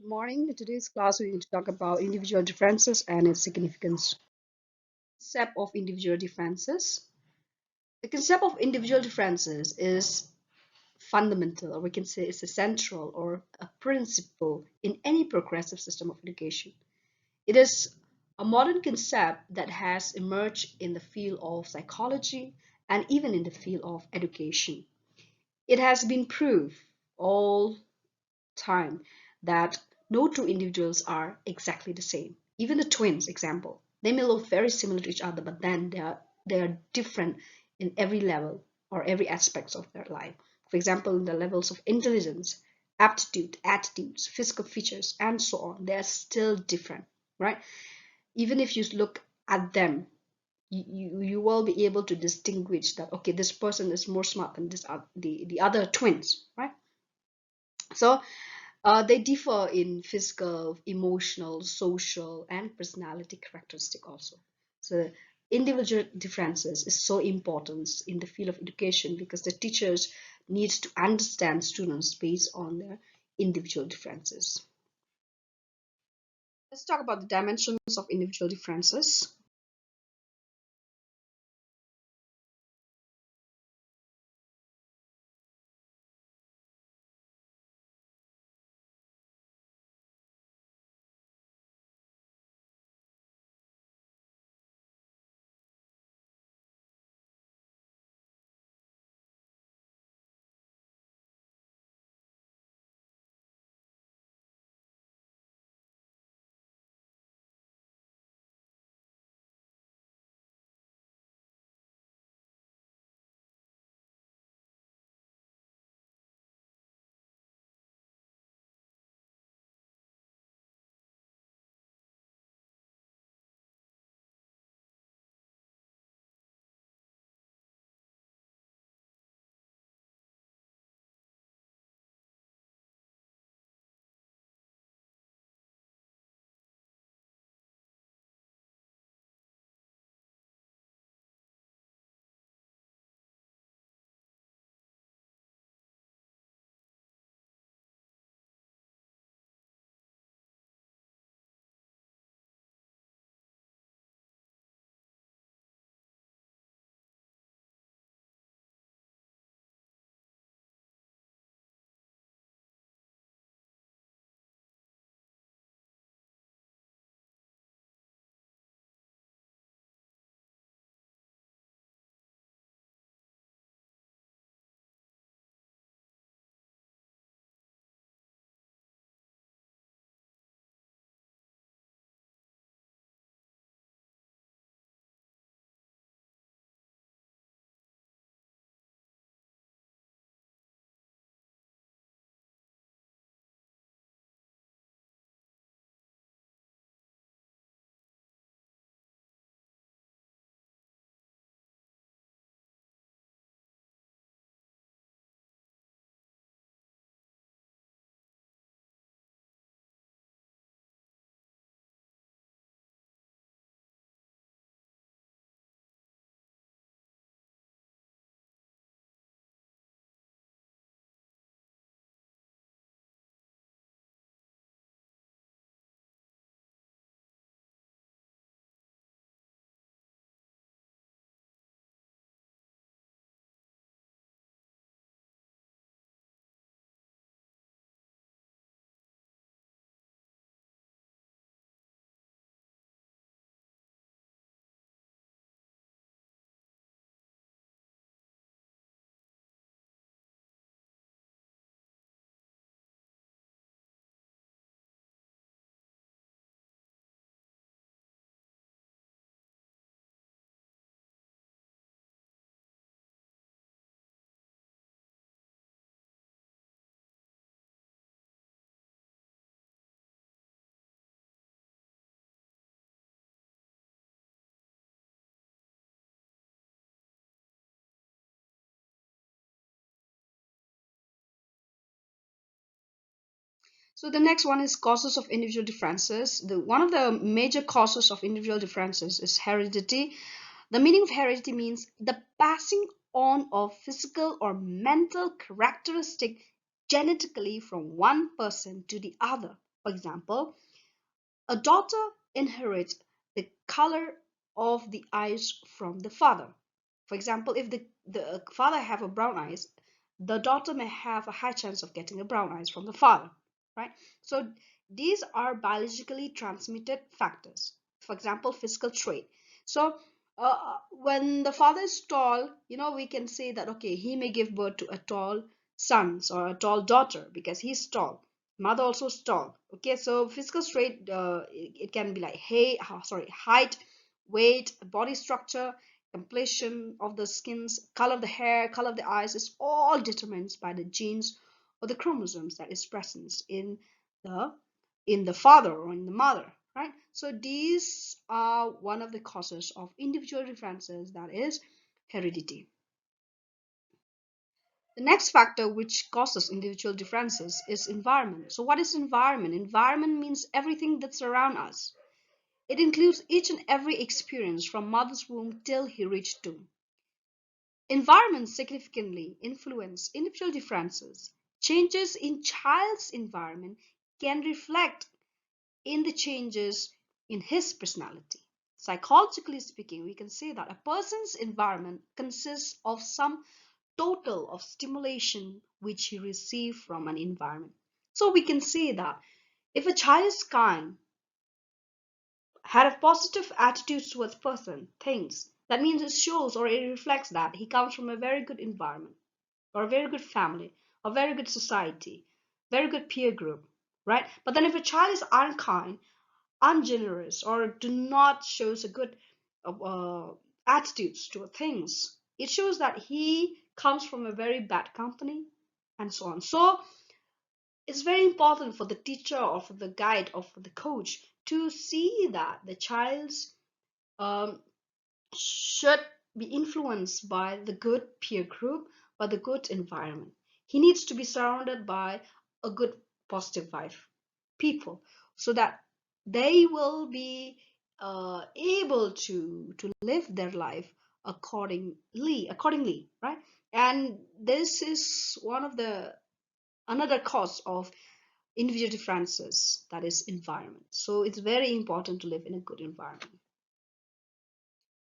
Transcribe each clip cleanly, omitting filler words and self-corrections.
Good morning. In today's class, we're going to talk about individual differences and its significance. Concept of individual differences. The concept of individual differences is fundamental, or we can say it's a central or a principle in any progressive system of education. It is a modern concept that has emerged in the field of psychology and even in the field of education. It has been proved all time that no two individuals are exactly the same. Even the twins, example, they may look very similar to each other, but then they are different in every level or every aspects of their life. For example, in the levels of intelligence, aptitude, attitudes, physical features, and so on, they are still different, right? Even if you look at them, you will be able to distinguish that okay, this person is more smart than the other twins, right? So they differ in physical, emotional, social, and personality characteristic also. So individual differences is so important in the field of education because the teachers need to understand students based on their individual differences. Let's talk about the dimensions of individual differences. So the next one is causes of individual differences. One of the major causes of individual differences is heredity. The meaning of heredity means the passing on of physical or mental characteristic genetically from one person to the other. For example, a daughter inherits the color of the eyes from the father. For example, if the father have a brown eyes, the daughter may have a high chance of getting a brown eyes from the father, right? So these are biologically transmitted factors. For example, physical trait. So when the father is tall, we can say that, okay, he may give birth to a tall son or a tall daughter because he's tall. Mother also is tall. Okay, so physical trait, it can be like height, weight, body structure, complexion of the skins, color of the hair, color of the eyes is all determined by the genes or the chromosomes that is present the in the father or in the mother, right? So these are one of the causes of individual differences, that is heredity. The next factor which causes individual differences is environment. So what is environment? Environment means everything that's around us. It includes each and every experience from mother's womb till he reached term. Environment significantly influence individual differences. Changes in child's environment can reflect in the changes in his personality. Psychologically speaking, we can say that a person's environment consists of some total of stimulation which he received from an environment. So we can say that if a child is kind, had a positive attitude towards person, things, that means it shows or it reflects that he comes from a very good environment or a very good family, a very good society, very good peer group, right? But then if a child is unkind, ungenerous, or do not shows a good attitudes to things, it shows that he comes from a very bad company and so on. So it's very important for the teacher or for the guide or for the coach to see that the child's um, should be influenced by the good peer group, by the good environment. He needs to be surrounded by a good positive vibe people so that they will be able to live their life accordingly, right? And this is one of the another cause of individual differences, that is environment. So it's very important to live in a good environment.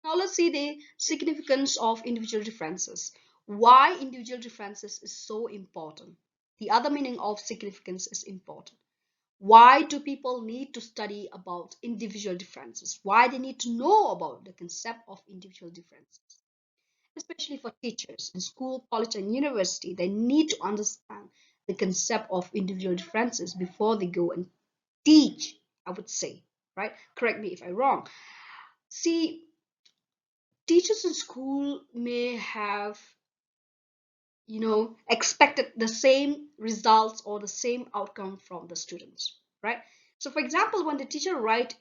Now let's see the significance of individual differences. Why individual differences is so important. The other meaning of significance is important. Why do people need to study about individual differences? Why they need to know about the concept of individual differences? Especially for teachers in school, college, and university, they need to understand the concept of individual differences before they go and teach, I would say, right? Correct me if I'm wrong. See, teachers in school may have expected the same results or the same outcome from the students, right? So for example, when the teacher write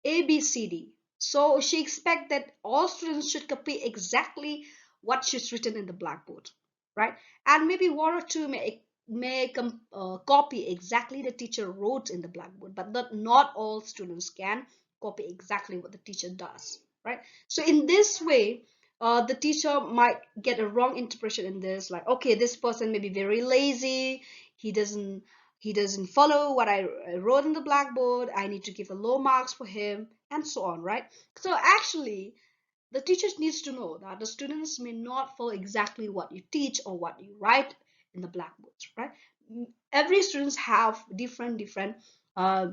ABCD, so she expect that all students should copy exactly what she's written in the blackboard, right? And maybe one or two may copy exactly the teacher wrote in the blackboard, but not all students can copy exactly what the teacher does, right? So in this way, the teacher might get a wrong interpretation in this, like, okay, this person may be very lazy, he doesn't he doesn't follow what I wrote in the blackboard, I need to give a low marks for him, and so on, right? So actually, the teachers needs to know that the students may not follow exactly what you teach or what you write in the blackboards, right? Every students have different uh,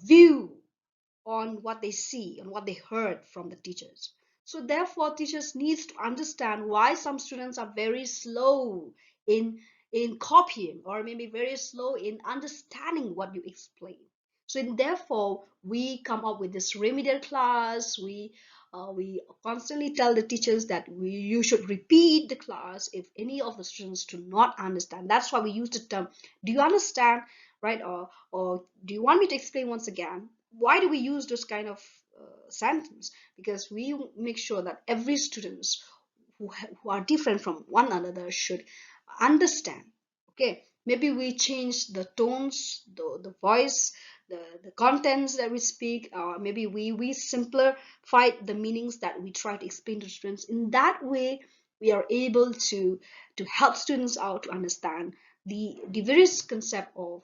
view on what they see and what they heard from the teachers. So therefore, teachers needs to understand why some students are very slow in copying, or maybe very slow in understanding what you explain. So therefore, we come up with this remedial class. We constantly tell the teachers that you should repeat the class if any of the students do not understand. That's why we use the term, do you understand, right? Or do you want me to explain once again? Why do we use this kind of sentence? Because we make sure that every students who are different from one another should understand. Okay, maybe we change the tones, the voice, the contents that we speak, or maybe we simplify the meanings that we try to explain to students. In that way, we are able to help students out to understand the various concept of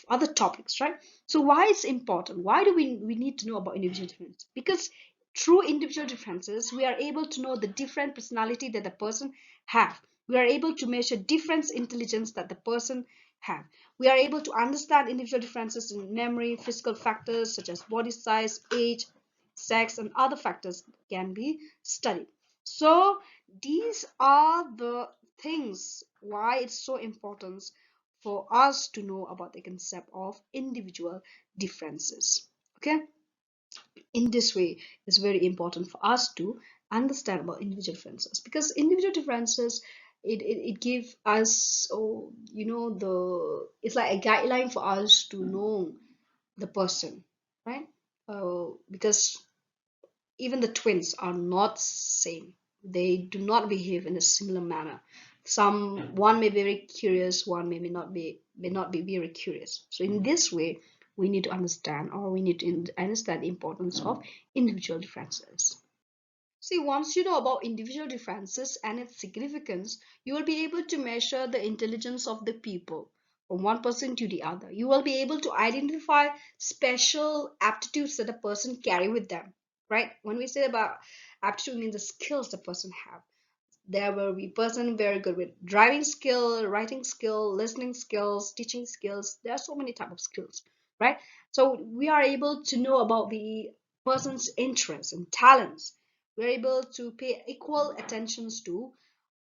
other topics, right? So why it's important? Why do we need to know about individual differences? Because through individual differences, we are able to know the different personality that the person have. We are able to measure different intelligence that the person have. We are able to understand individual differences in memory, physical factors such as body size, age, sex, and other factors can be studied. So these are the things why it's so important for us to know about the concept of individual differences. Okay, in this way it's very important for us to understand about individual differences, because individual differences, it give us, oh, it's like a guideline for us to know the person, right? Because even the twins are not same. They do not behave in a similar manner. One may be very curious, one may not be very curious. So in this way, we need to understand, or we need to understand the importance of individual differences. See, once you know about individual differences and its significance, you will be able to measure the intelligence of the people from one person to the other. You will be able to identify special aptitudes that a person carry with them, right? When we say about aptitude, means the skills the person have. There will be person very good with driving skill, writing skill, listening skills, teaching skills. There are so many type of skills, right? So we are able to know about the person's interests and talents. We're able to pay equal attentions to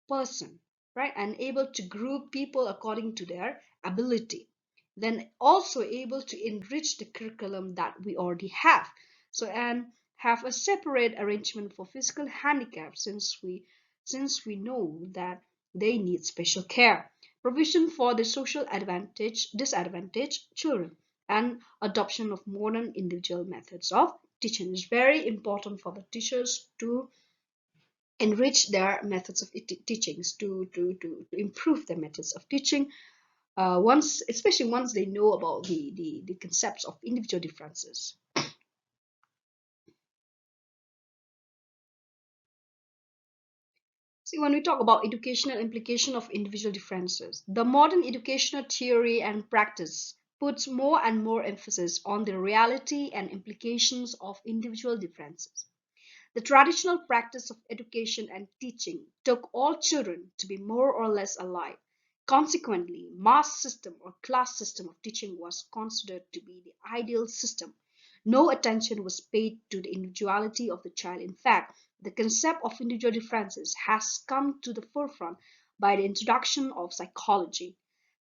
person, right? And able to group people according to their ability. Then also able to enrich the curriculum that we already have. So, and have a separate arrangement for physical handicaps, since we know that they need special care. Provision for the social disadvantaged children, and adoption of modern individual methods of teaching is very important for the teachers to enrich their methods of teachings, to improve their methods of teaching, especially once they know about the concepts of individual differences. See, when we talk about educational implication of individual differences, the modern educational theory and practice puts more and more emphasis on the reality and implications of individual differences. The traditional practice of education and teaching took all children to be more or less alike. Consequently, mass system or class system of teaching was considered to be the ideal system. No attention was paid to the individuality of the child. In fact, the concept of individual differences has come to the forefront by the introduction of psychology.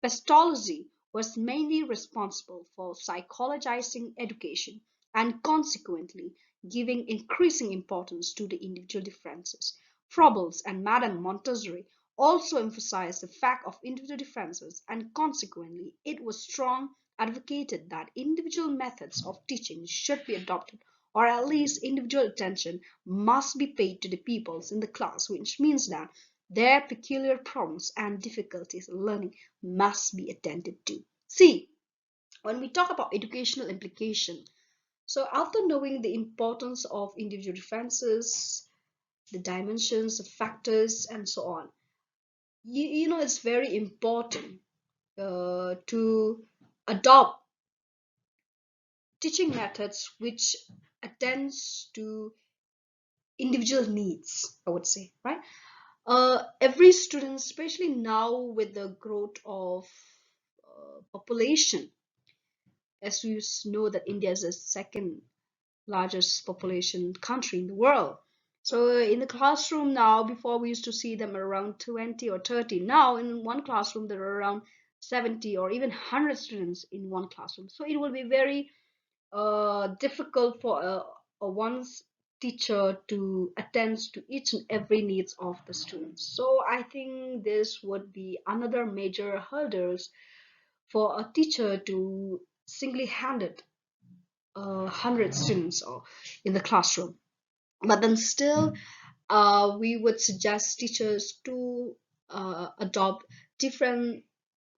Pastology was mainly responsible for psychologizing education and consequently giving increasing importance to the individual differences. Froebels and Madame Montessori also emphasized the fact of individual differences, and consequently it was strong advocated that individual methods of teaching should be adopted, or at least individual attention must be paid to the pupils in the class, which means that their peculiar problems and difficulties in learning must be attended to. See, when we talk about educational implication, so after knowing the importance of individual differences, the dimensions, the factors, and so on, it's very important to adopt teaching methods which attends to individual needs, I would say, right? Every student, especially now with the growth of population, as we know that India is the second largest population country in the world. So in the classroom now, before we used to see them around 20 or 30. Now in one classroom there are around 70 or even 100 students in one classroom. So it will be very difficult for a one's teacher to attend to each and every needs of the students. So I think this would be another major hurdles for a teacher to single-handed 100 students or in the classroom. But then still, we would suggest teachers to adopt different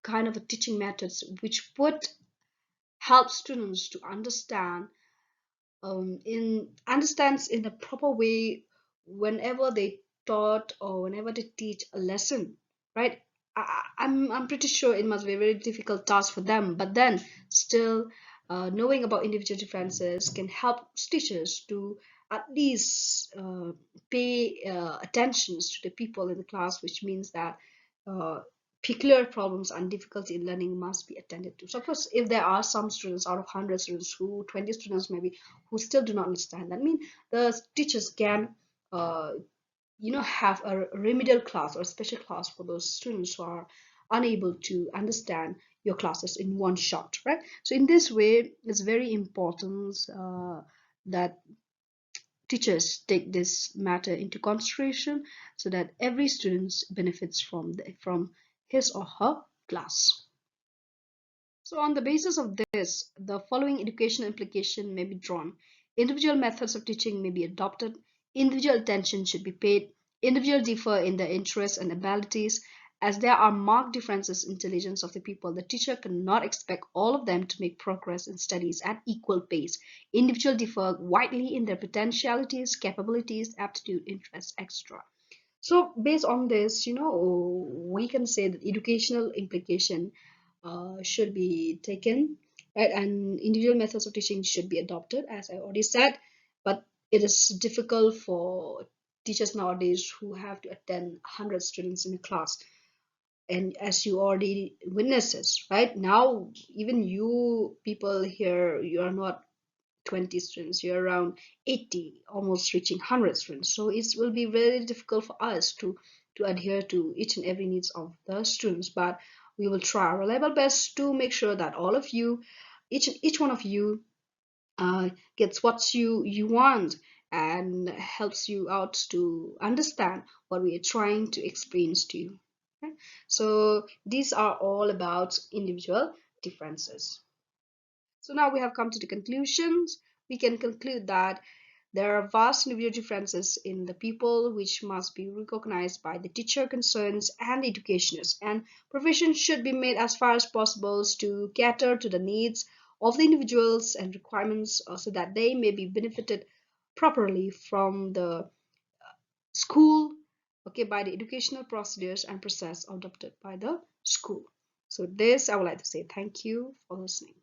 kind of a teaching methods which would help students to understands in a proper way whenever they taught or whenever they teach a lesson, right? I'm pretty sure it must be a very difficult task for them. But then still, knowing about individual differences can help teachers to at least pay attentions to the people in the class, which means that uh, peculiar problems and difficulty in learning must be attended to. Suppose if there are some students out of 100 students, who 20 students maybe, who still do not understand, that means the teachers can uh, have a remedial class or a special class for those students who are unable to understand your classes in one shot, right? So in this way, it's very important that teachers take this matter into consideration so that every student benefits from his or her class. So on the basis of this, the following educational implication may be drawn. Individual methods of teaching may be adopted. Individual attention should be paid. Individuals differ in their interests and abilities. As there are marked differences in intelligence of the people, the teacher cannot expect all of them to make progress in studies at equal pace. Individuals differ widely in their potentialities, capabilities, aptitude, interests, etc. So based on this, we can say that educational implication should be taken, right? And individual methods of teaching should be adopted, as I already said. But it is difficult for teachers nowadays who have to attend 100 students in a class. And as you already witnesses, right now, even you people here, you are not 20 students, you're around 80, almost reaching 100 students. So it will be very difficult for us to adhere to each and every needs of the students. But we will try our level best to make sure that all of you, each one of you, gets what you want and helps you out to understand what we are trying to explain to you. Okay? So these are all about individual differences. So now we have come to the conclusions. We can conclude that there are vast individual differences in the people which must be recognized by the teacher concerns and educationists, and provision should be made as far as possible to cater to the needs of the individuals and requirements so that they may be benefited properly from the school, okay, by the educational procedures and process adopted by the school. So this I would like to say thank you for listening.